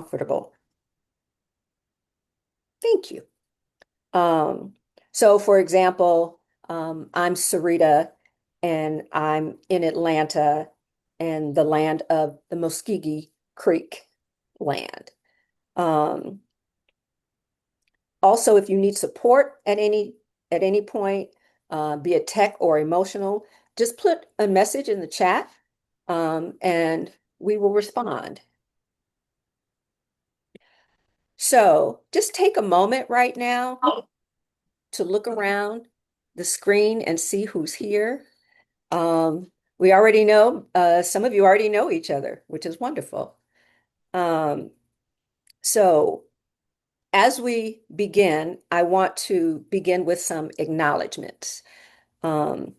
comfortable. Thank you. Um, so for example, I'm Sarita and I'm in Atlanta and the land of the Muskogee Creek land. Um, Also, if you need support at any point, be it tech or emotional, just put a message in the chat, and we will respond. So just take a moment right now to look around the screen and see who's here. We already know, some of you already know each other, which is wonderful. Um, so as we begin, I want to begin with some acknowledgments. Um,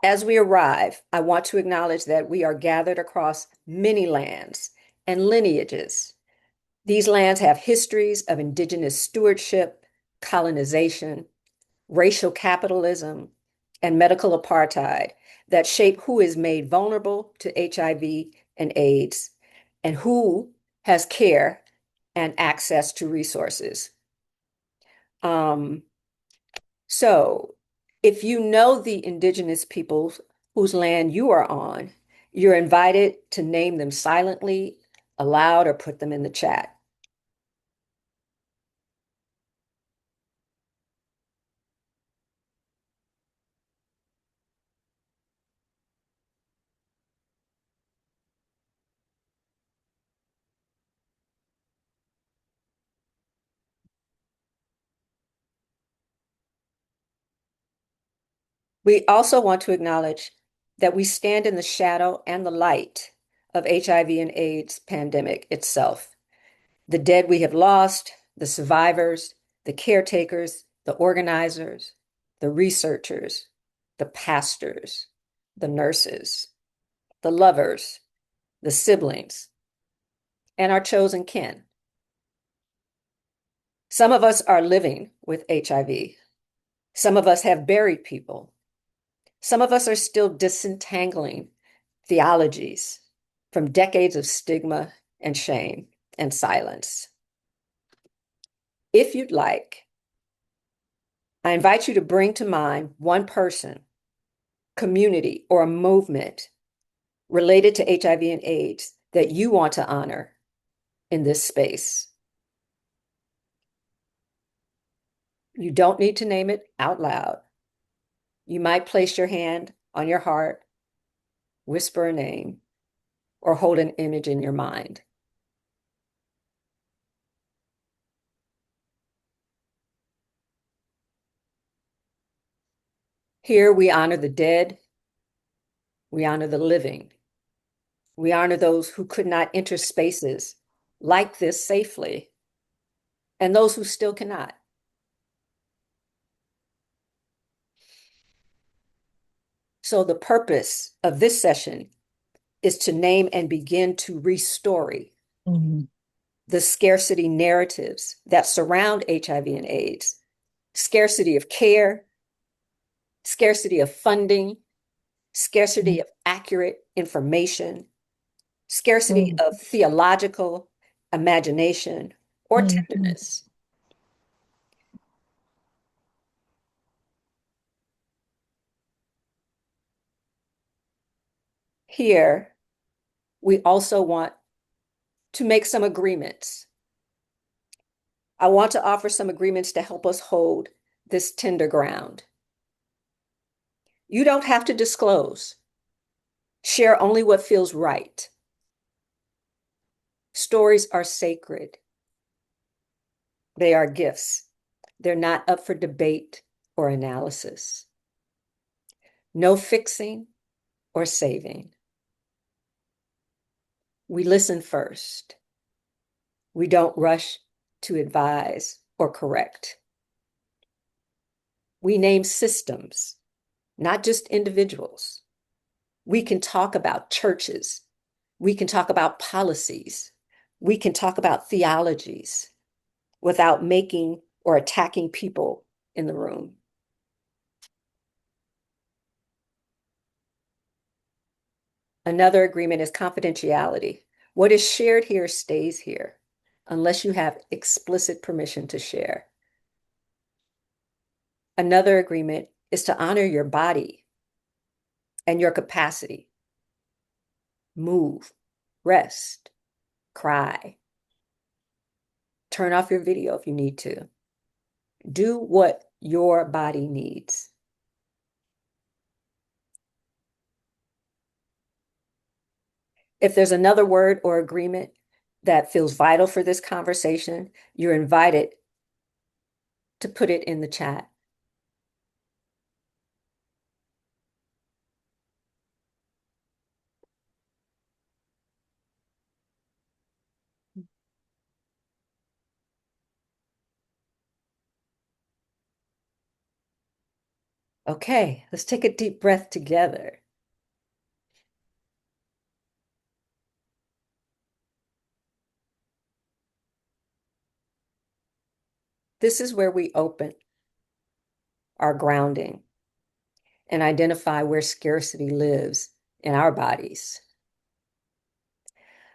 As we arrive, I want to acknowledge that we are gathered across many lands and lineages. These lands have histories of indigenous stewardship, colonization, racial capitalism, and medical apartheid that shape who is made vulnerable to HIV and AIDS and who has care and access to resources. Um, So, if you know the indigenous peoples whose land you are on, you're invited to name them silently, aloud, or put them in the chat. We also want to acknowledge that we stand in the shadow and the light of HIV and AIDS pandemic itself. The dead we have lost, the survivors, the caretakers, the organizers, the researchers, the pastors, the nurses, the lovers, the siblings, and our chosen kin. Some of us are living with HIV. Some of us have buried people. Some of us are still disentangling theologies from decades of stigma and shame and silence. If you'd like, I invite you to bring to mind one person, community, or a movement related to HIV and AIDS that you want to honor in this space. You don't need to name it out loud. You might place your hand on your heart, whisper a name, or hold an image in your mind. Here we honor the dead, we honor the living, we honor those who could not enter spaces like this safely, and those who still cannot. So the purpose of this session is to name and begin to restory the scarcity narratives that surround HIV and AIDS, scarcity of care, scarcity of funding, scarcity of accurate information, scarcity of theological imagination or tenderness. Here, we also want to make some agreements. I want to offer some agreements to help us hold this tender ground. You don't have to disclose. Share only what feels right. Stories are sacred. They are gifts. They're not up for debate or analysis. No fixing or saving. We listen first. We don't rush to advise or correct. We name systems, not just individuals. We can talk about churches. We can talk about policies. We can talk about theologies without making or attacking people in the room. Another agreement is confidentiality. What is shared here stays here, unless you have explicit permission to share. Another agreement is to honor your body and your capacity. Move, rest, cry. Turn off your video if you need to. Do what your body needs. If there's another word or agreement that feels vital for this conversation, you're invited to put it in the chat. Okay, let's take a deep breath together. This is where we open our grounding and identify where scarcity lives in our bodies.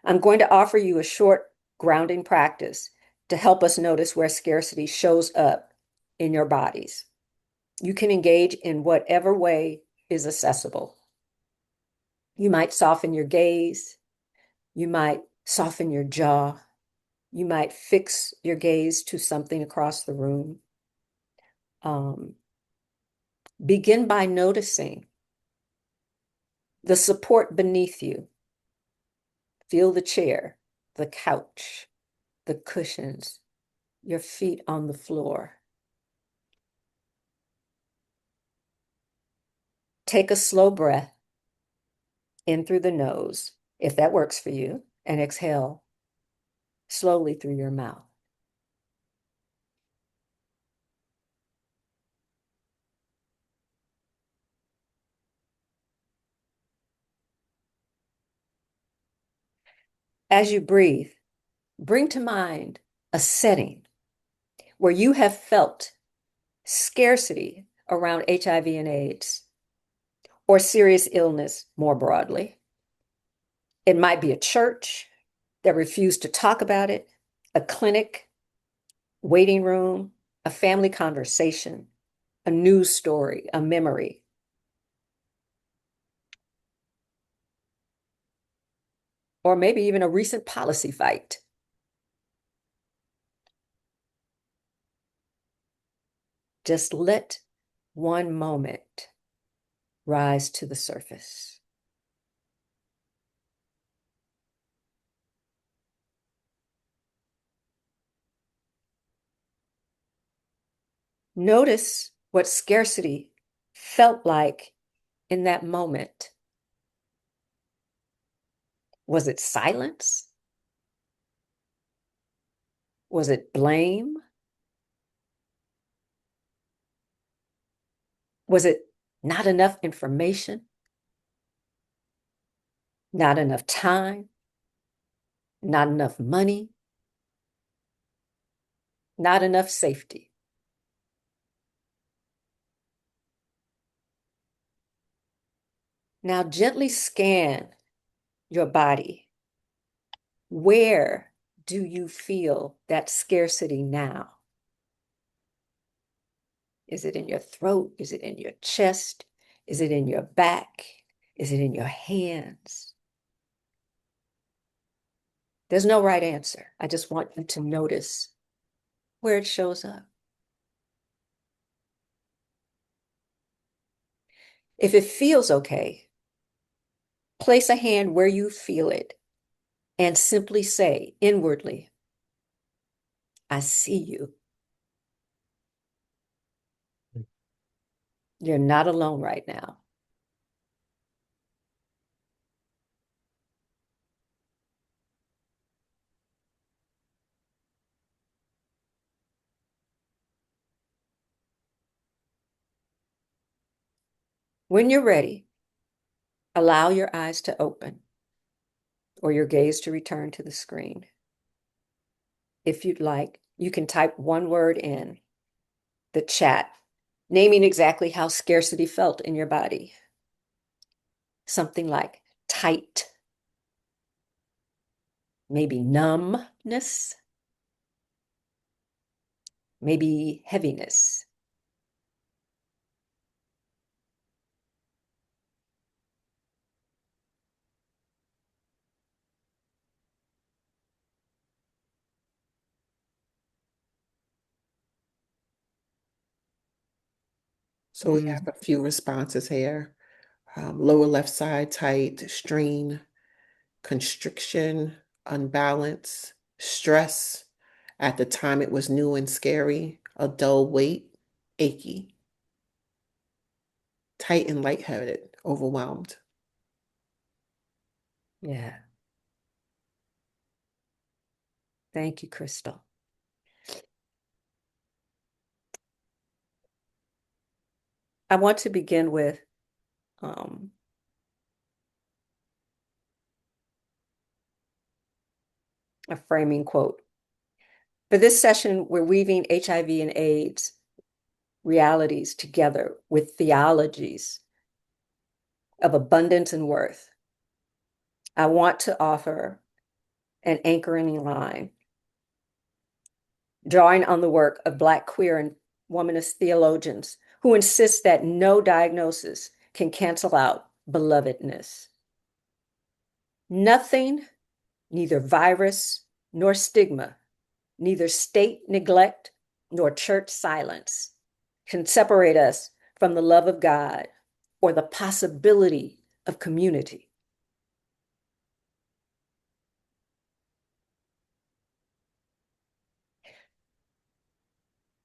I'm going to offer you a short grounding practice to help us notice where scarcity shows up in your bodies. You can engage in whatever way is accessible. You might soften your gaze. You might soften your jaw. You might fix your gaze to something across the room. Begin by noticing the support beneath you. Feel the chair, the couch, the cushions, your feet on the floor. Take a slow breath in through the nose, if that works for you, and exhale slowly through your mouth. As you breathe, bring to mind a setting where you have felt scarcity around HIV and AIDS or serious illness more broadly. It might be a church that refused to talk about it, a clinic, waiting room, a family conversation, a news story, a memory. Or maybe even a recent policy fight. Just let one moment rise to the surface. Notice what scarcity felt like in that moment. Was it silence? Was it blame? Was it not enough information? Not enough time? Not enough money? Not enough safety? Now gently scan your body. Where do you feel that scarcity now? Is it in your throat? Is it in your chest? Is it in your back? Is it in your hands? There's no right answer. I just want you to notice where it shows up. If it feels okay, place a hand where you feel it and simply say inwardly, I see you. You're not alone right now. When you're ready, allow your eyes to open or your gaze to return to the screen. If you'd like, you can type one word in the chat, naming exactly how scarcity felt in your body. Something like tight, maybe numbness, maybe heaviness. So we have Mm, a few responses here. Lower left side, tight, strain, constriction, unbalance, stress. At the time, it was new and scary, a dull weight, achy, tight and lightheaded, overwhelmed. yeah. Thank you, Crystal. I want to begin with um, a framing quote. For this session, we're weaving HIV and AIDS realities together with theologies of abundance and worth. I want to offer an anchoring line, drawing on the work of Black queer and womanist theologians who insist that no diagnosis can cancel out belovedness. Nothing, neither virus nor stigma, neither state neglect nor church silence, can separate us from the love of God or the possibility of community.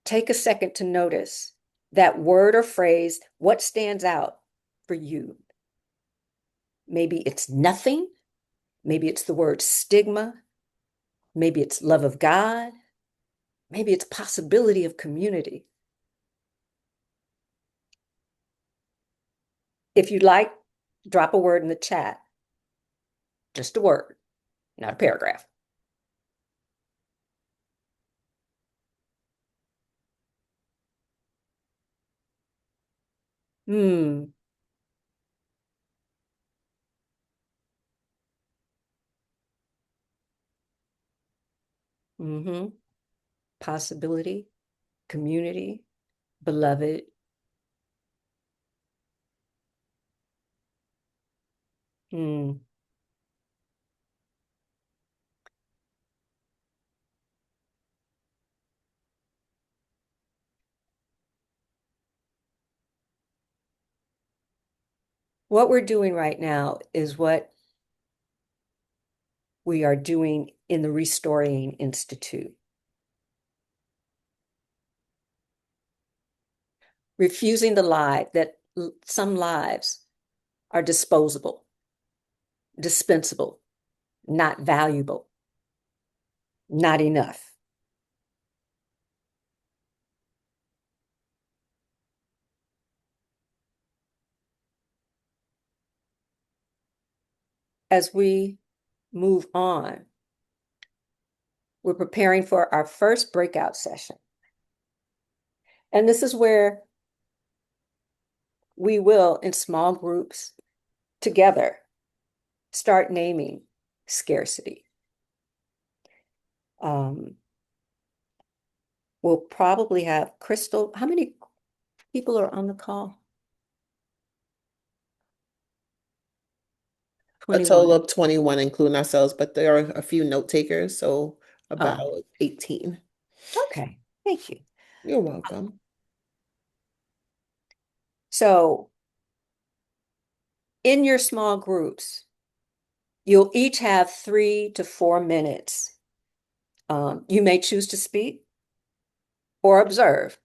Take a second to notice that word or phrase, what stands out for you? Maybe it's nothing. Maybe it's the word stigma. Maybe it's love of God. Maybe it's possibility of community. If you'd like, drop a word in the chat, just a word, not a paragraph. Hmm. Mm-hmm. Possibility, community, beloved. Hmm. What we're doing right now is what we are doing in the Restorying Institute. Refusing the lie that some lives are disposable, dispensable, not valuable, not enough. As we move on, we're preparing for our first breakout session. And this is where we will, in small groups together, start naming scarcity. Um, we'll probably have Crystal. How many people are on the call? A total 21. of 21, including ourselves, but there are a few note takers, so about Oh, 18. okay. Thank you. You're welcome. So, in your small groups, you'll each have 3 to 4 minutes. You may choose to speak or observe.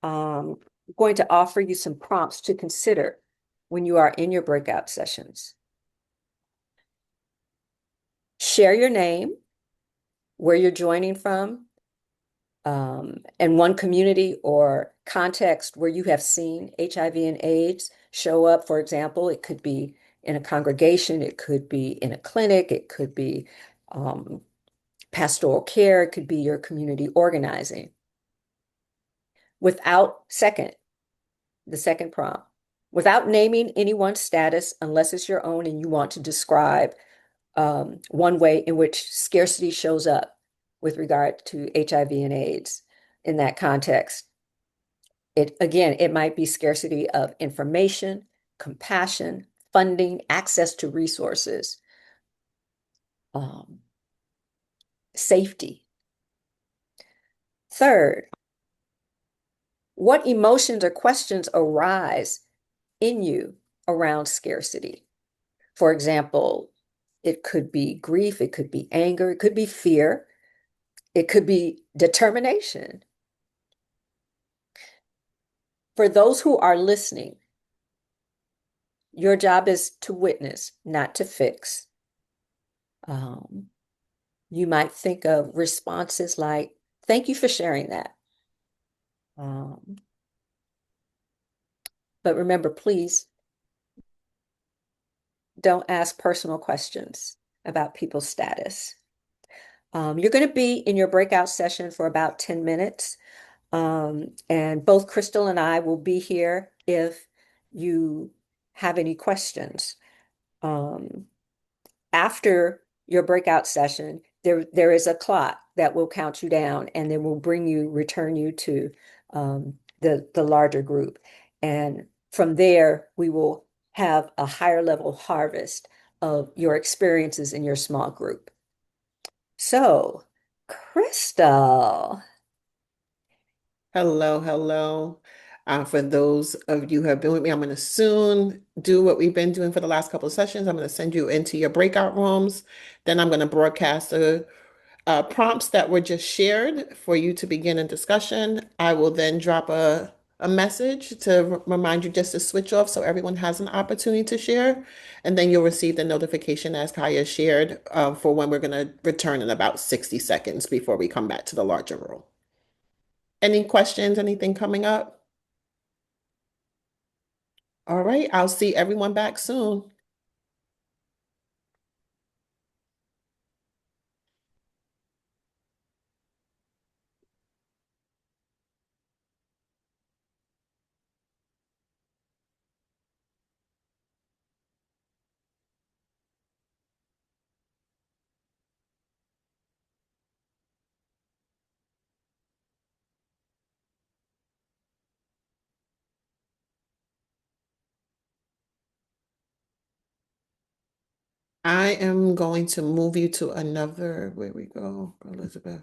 I'm going to offer you some prompts to consider when you are in your breakout sessions. Share your name, where you're joining from, and one community or context where you have seen HIV and AIDS show up. For example, it could be in a congregation, it could be in a clinic, it could be um, pastoral care, it could be your community organizing. Without the second prompt, without naming anyone's status unless it's your own and you want to describe one way in which scarcity shows up with regard to HIV and AIDS in that context. It again, it might be scarcity of information, compassion, funding, access to resources, um, safety. Third, what emotions or questions arise in you around scarcity? For example, it could be grief, it could be anger, it could be fear, it could be determination. For those who are listening, your job is to witness, not to fix. Um, you might think of responses like, thank you for sharing that. Um, but remember, please don't ask personal questions about people's status. You're going to be in your breakout session for about 10 minutes. And both Crystal and I will be here if you have any questions. Um, After your breakout session, there is a clock that will count you down and then will return you to the larger group. And from there, we will have a higher level harvest of your experiences in your small group. So, Crystal. Hello, hello. For those of you who have been with me, I'm going to soon do what we've been doing for the last couple of sessions. I'm going to send you into your breakout rooms. Then I'm going to broadcast the prompts that were just shared for you to begin a discussion. I will then drop a message to remind you just to switch off so everyone has an opportunity to share. And then you'll receive the notification as Kaya shared for when we're going to return in about 60 seconds before we come back to the larger room. Any questions, anything coming up? All right, I'll see everyone back soon. I am going to move you to another, where we go, Elizabeth.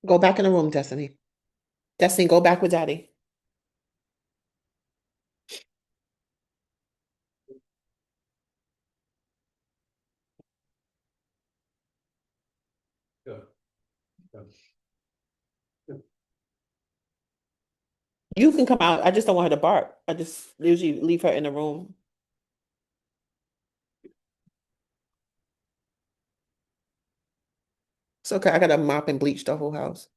Go back in the room, Destiny. Destiny, go back with Daddy. You can come out. I just don't want her to bark. I just usually leave her in the room. It's okay. I gotta mop and bleach the whole house.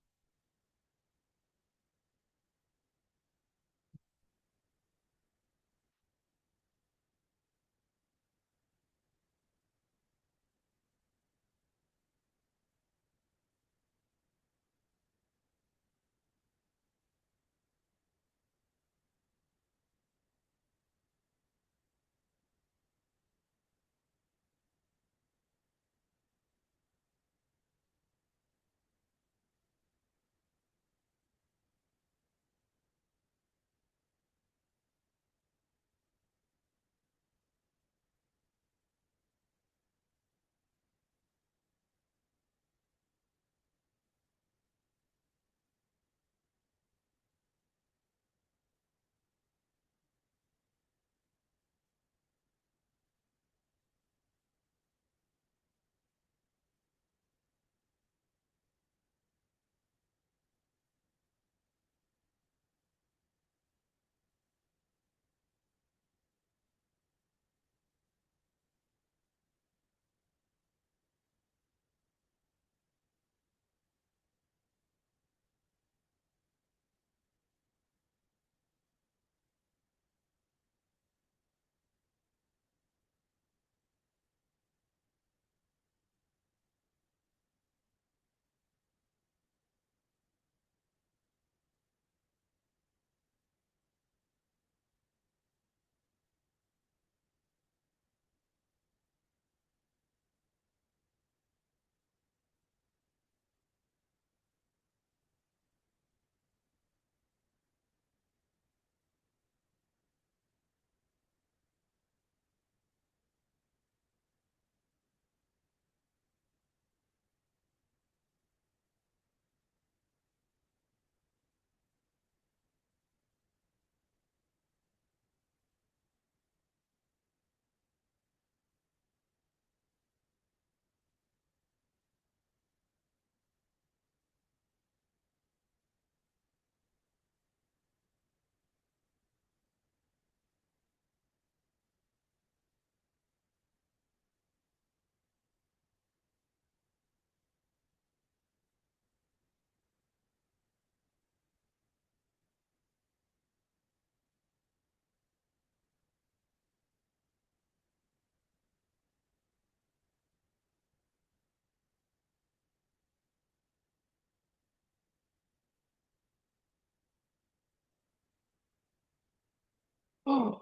Oh,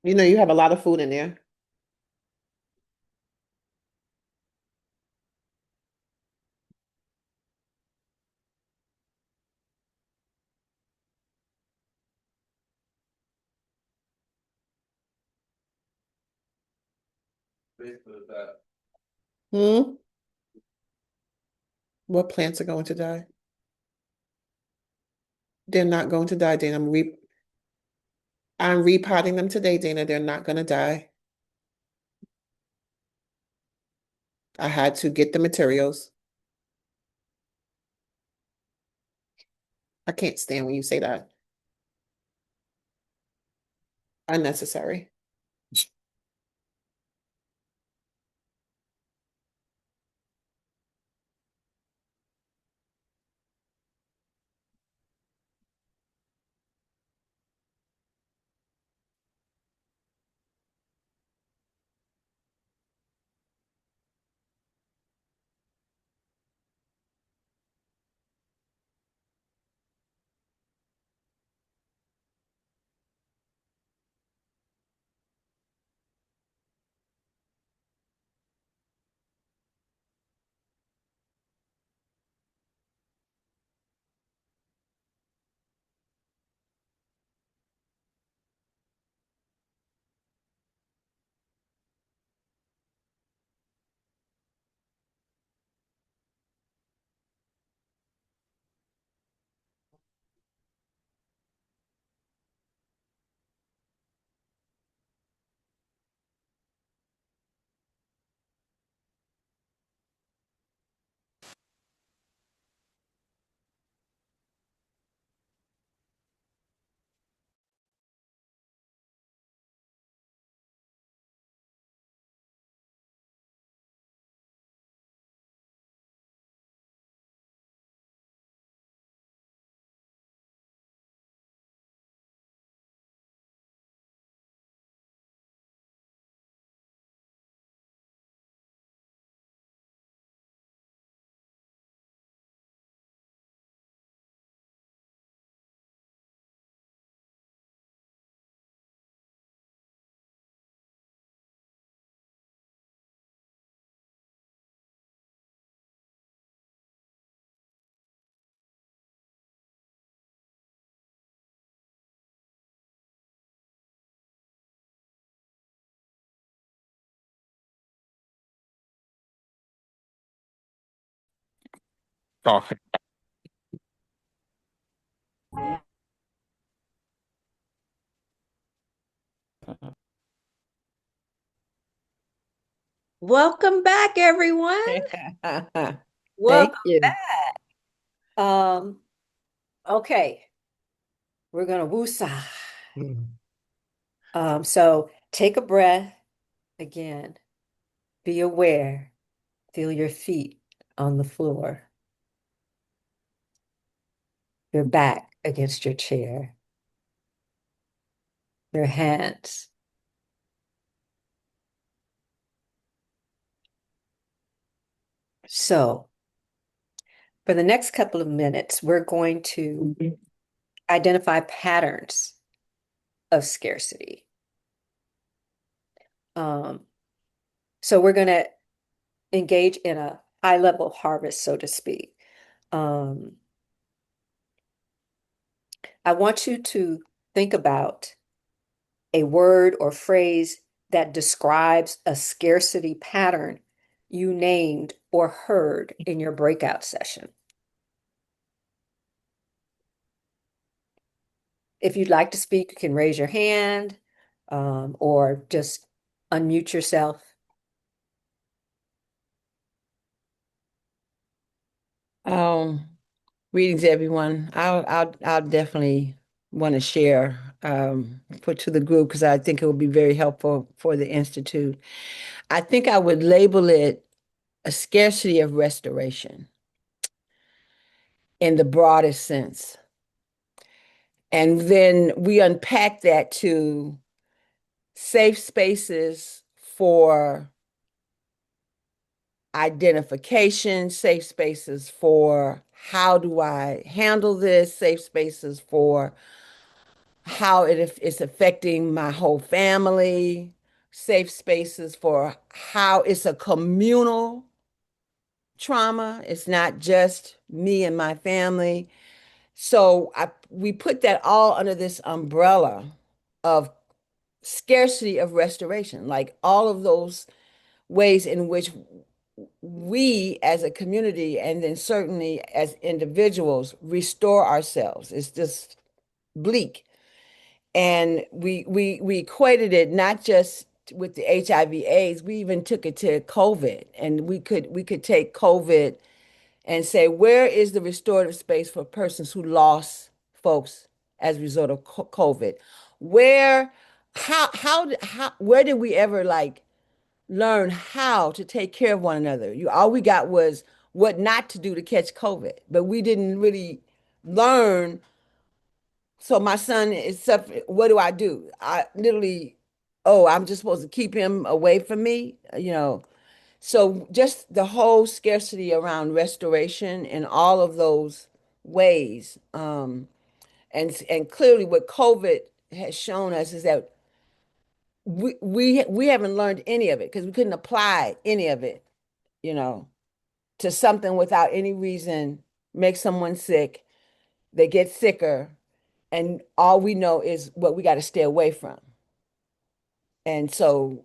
you know you have a lot of food in there. Hmm? What plants are going to die? They're not going to die, Dana. I'm repotting them today, Dana. They're not gonna die. I had to get the materials. I can't stand when you say that. Unnecessary. Oh. Welcome back, everyone. Thank Welcome you. back. Um, okay, we're gonna woosah. So take a breath again. Be aware. Feel your feet on the floor, your back against your chair, your hands. So for the next couple of minutes, we're going to identify patterns of scarcity. Um, so we're going to engage in a high level harvest, so to speak. Um, I want you to think about a word or phrase that describes a scarcity pattern you named or heard in your breakout session. If you'd like to speak, you can raise your hand or just unmute yourself. Um, Greetings, everyone. I'll definitely want to share, put to the group because I think it will be very helpful for the Institute. I think I would label it a scarcity of restoration in the broadest sense. And then we unpack that to safe spaces for identification, safe spaces for how do I handle this, safe spaces for how it's affecting my whole family, safe spaces for how it's a communal trauma. It's not just me and my family. So we put that all under this umbrella of scarcity of restoration, like all of those ways in which we as a community and then certainly as individuals restore ourselves. It's just bleak. And we equated it not just with the HIV AIDS, we even took it to COVID. And we could take COVID and say, where is the restorative space for persons who lost folks as a result of COVID? Where where did we ever like learn how to take care of one another? All we got was what not to do to catch COVID, but we didn't really learn. So my son is suffering. What do I do? I literally, oh, I'm just supposed to keep him away from me, you know. So just the whole scarcity around restoration in all of those ways. And clearly what COVID has shown us is that we haven't learned any of it because we couldn't apply any of it, you know, to something without any reason, make someone sick, they get sicker, and all we know is what we got to stay away from. And so,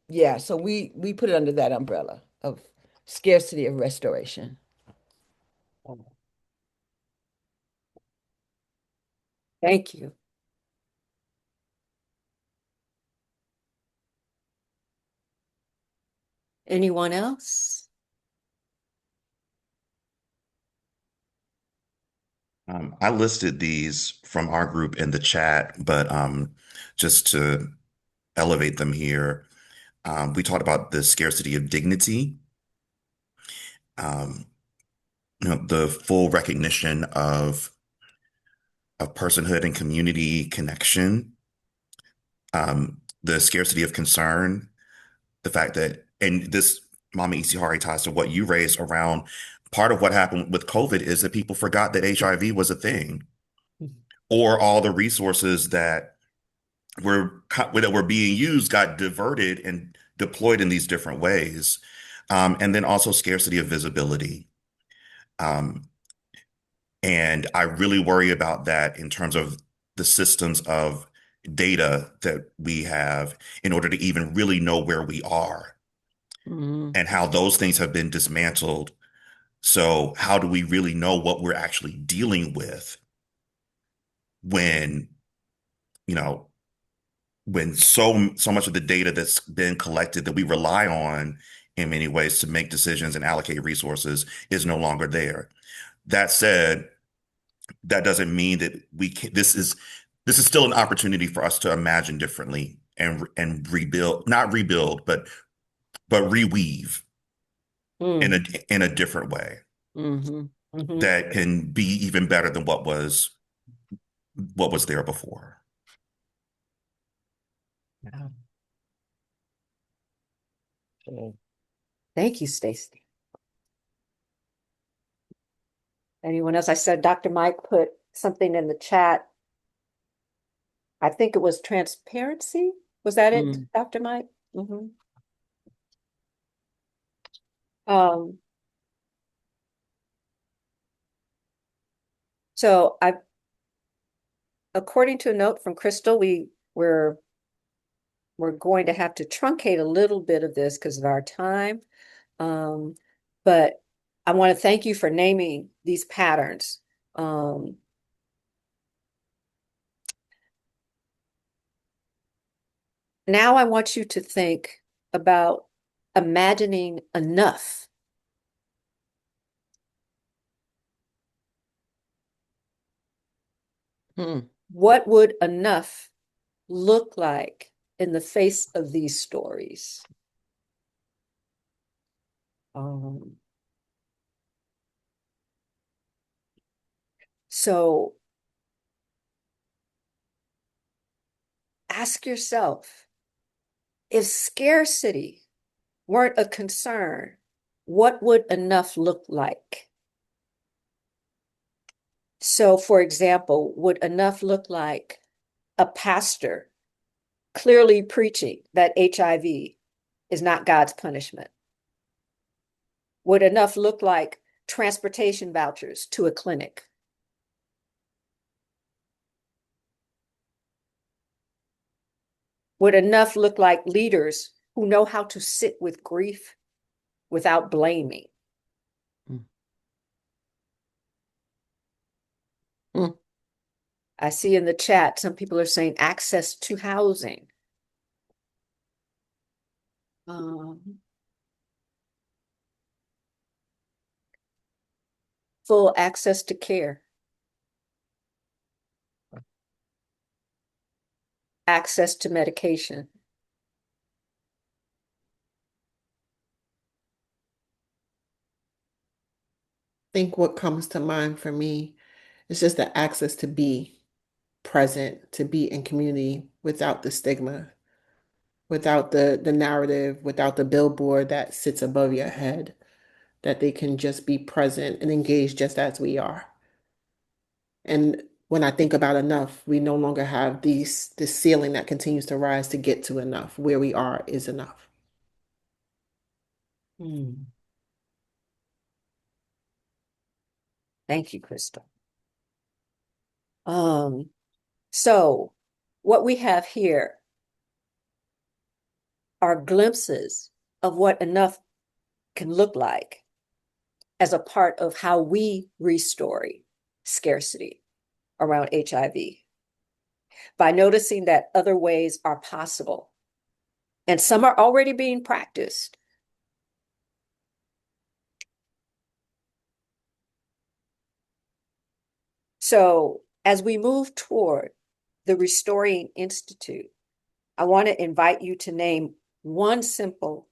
yeah, so we put it under that umbrella of scarcity of restoration. Thank you. Anyone else? I listed these from our group in the chat, but just to elevate them here, we talked about the scarcity of dignity, um, the full recognition of personhood and community connection, the scarcity of concern, the fact that, and this, Mama Isihari, ties to what you raised around part of what happened with COVID is that people forgot that HIV was a thing, or all the resources that were being used got diverted and deployed in these different ways. And then also scarcity of visibility. Um, and I really worry about that in terms of the systems of data that we have in order to even really know where we are Mhm. and how those things have been dismantled So how do we really know what we're actually dealing with when, you know, when so much of the data that's been collected that we rely on in many ways to make decisions and allocate resources is no longer there. That said, that doesn't mean that we can this is still an opportunity for us to imagine differently and rebuild, not rebuild, but reweave in a Mm. in a different way Mm-hmm. Hmm. that can be even better than what was there before. Yeah. So, Thank you, Stacy. Anyone else? I said Dr. Mike put something in the chat. I think it was transparency. Was that it, mm, Dr. Mike? Hmm. Um, so according to a note from Crystal, we're going to have to truncate a little bit of this because of our time. Um, but I want to thank you for naming these patterns. Um, now I want you to think about imagining enough. mm, What would enough look like in the face of these stories? Um, so ask yourself, if scarcity weren't a concern, what would enough look like? So, for example, would enough look like a pastor clearly preaching that HIV is not God's punishment? Would enough look like transportation vouchers to a clinic? Would enough look like leaders who know how to sit with grief without blaming? mm, mm. I see in the chat, some people are saying access to housing, um, full access to care, access to medication. Think what comes to mind for me is just the access to be present, to be in community without the stigma, without the narrative, without the billboard that sits above your head, that they can just be present and engaged just as we are. And when I think about enough, we no longer have this ceiling that continues to rise to get to enough. Where we are is enough. Hmm. Thank you, Crystal. Um, so what we have here are glimpses of what enough can look like as a part of how we restory scarcity around HIV by noticing that other ways are possible and some are already being practiced. So as we move toward the Restoring Institute, I want to invite you to name one simple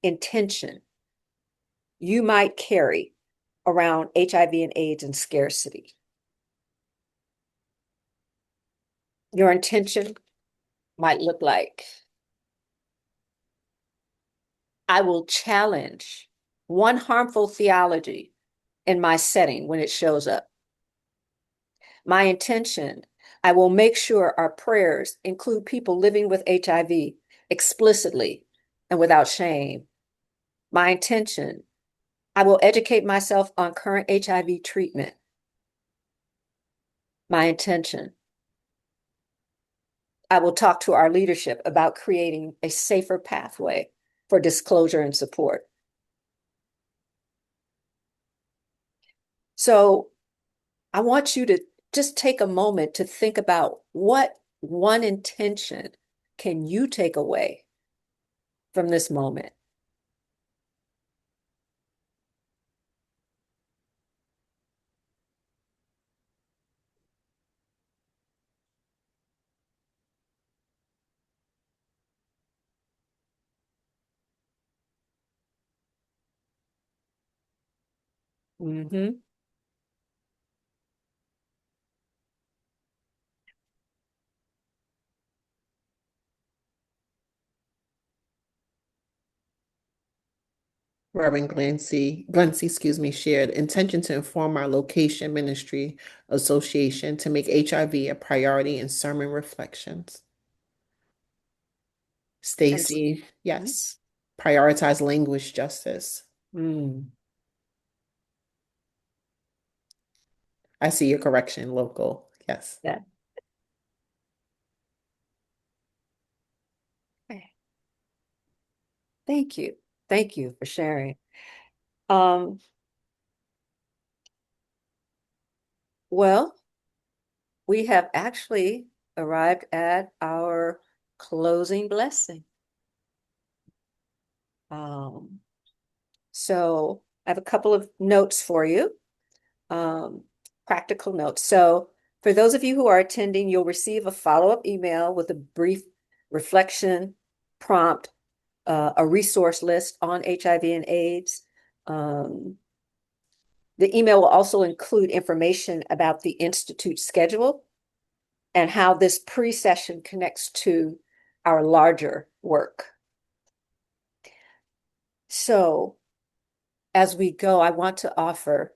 intention you might carry around HIV and AIDS and scarcity. Your intention might look like, I will challenge one harmful theology in my setting when it shows up. My intention, I will make sure our prayers include people living with HIV explicitly and without shame. My intention, I will educate myself on current HIV treatment. My intention, I will talk to our leadership about creating a safer pathway for disclosure and support. So I want you to just take a moment to think about what one intention can you take away from this moment. Mm-hmm. Reverend Glancy, shared intention to inform our location ministry association to make HIV a priority in sermon reflections. Stacy, yes, prioritize language justice. Mm. I see your correction, local. Yes. Yeah. Okay. Thank you. Thank you for sharing. Um, well, we have actually arrived at our closing blessing. Um, so I have a couple of notes for you, practical notes. So for those of you who are attending, you'll receive a follow-up email with a brief reflection prompt, a resource list on HIV and AIDS. The email will also include information about the Institute schedule and how this pre-session connects to our larger work. So as we go, I want to offer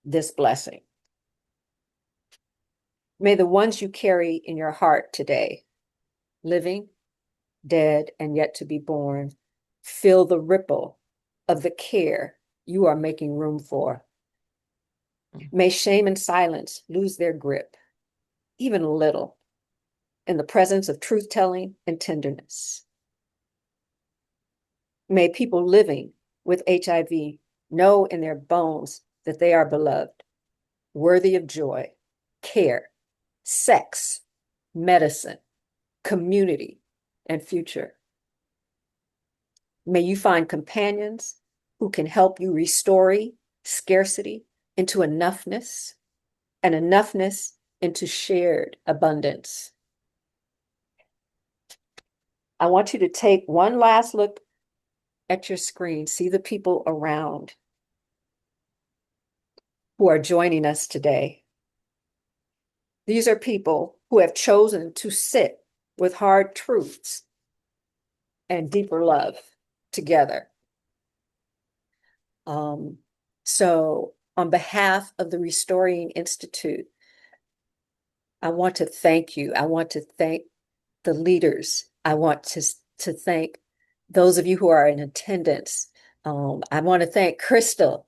this blessing. May the ones you carry in your heart today, living, dead, and yet to be born, feel the ripple of the care you are making room for. May shame and silence lose their grip, even a little, in the presence of truth-telling and tenderness. May people living with HIV know in their bones that they are beloved, worthy of joy, care, sex, medicine, community, and future. May you find companions who can help you restore scarcity into enoughness and enoughness into shared abundance. I want you to take one last look at your screen, see the people around who are joining us today. These are people who have chosen to sit with hard truths and deeper love together. So on behalf of the Restorying Institute, I want to thank you. I want to thank the leaders. I want to thank those of you who are in attendance. I want to thank Crystal.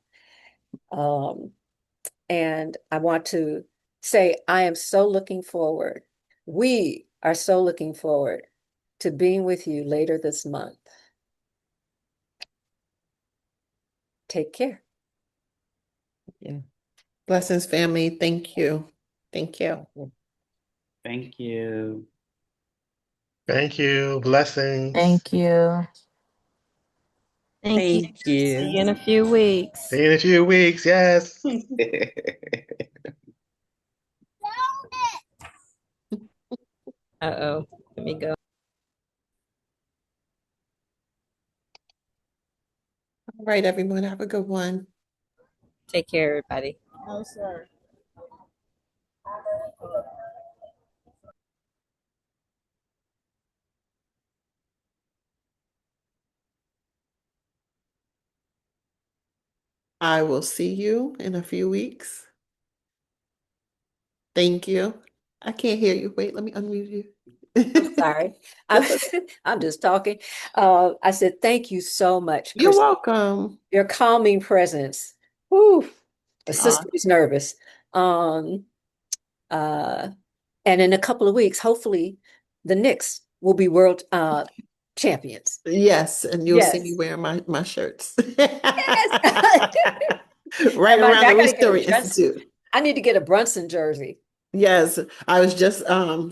And I want to say, I am so looking forward. We are so looking forward to being with you later this month. Take care. Yeah. Blessings, family. Thank you. Thank you. Thank you. Thank you. Blessings. Thank you. Thank you. Thank you. See you in a few weeks. See you in a few weeks. Yes. Uh-oh. Let me go. All right, everyone. Have a good one. Take care, everybody. Oh, sir. I will see you in a few weeks. Thank you. I can't hear you. Wait, let me unmute you. I'm sorry. I'm just talking. I said, thank you so much, You're Chris. welcome. Your calming presence. Whew, the Aw. sister is nervous. Um, and in a couple of weeks, hopefully, the Knicks will be world champions. Yes, and you'll see me Yes. wearing my shirts. Yes. right I around the gotta get a Restoring Brunson. Institute. I need to get a Brunson jersey. Yes, I was just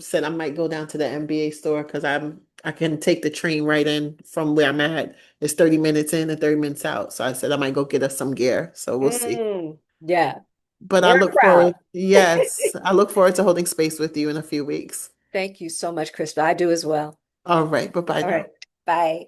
said I might go down to the MBA store because I can take the train right in from where I'm at. It's 30 minutes in and 30 minutes out. So I said I might go get us some gear. So we'll see. Yeah, But I we're a look crowd. forward, yes, I look forward to holding space with you in a few weeks. Thank you so much, Krista. I do as well. All right, bye-bye All now. right. Bye.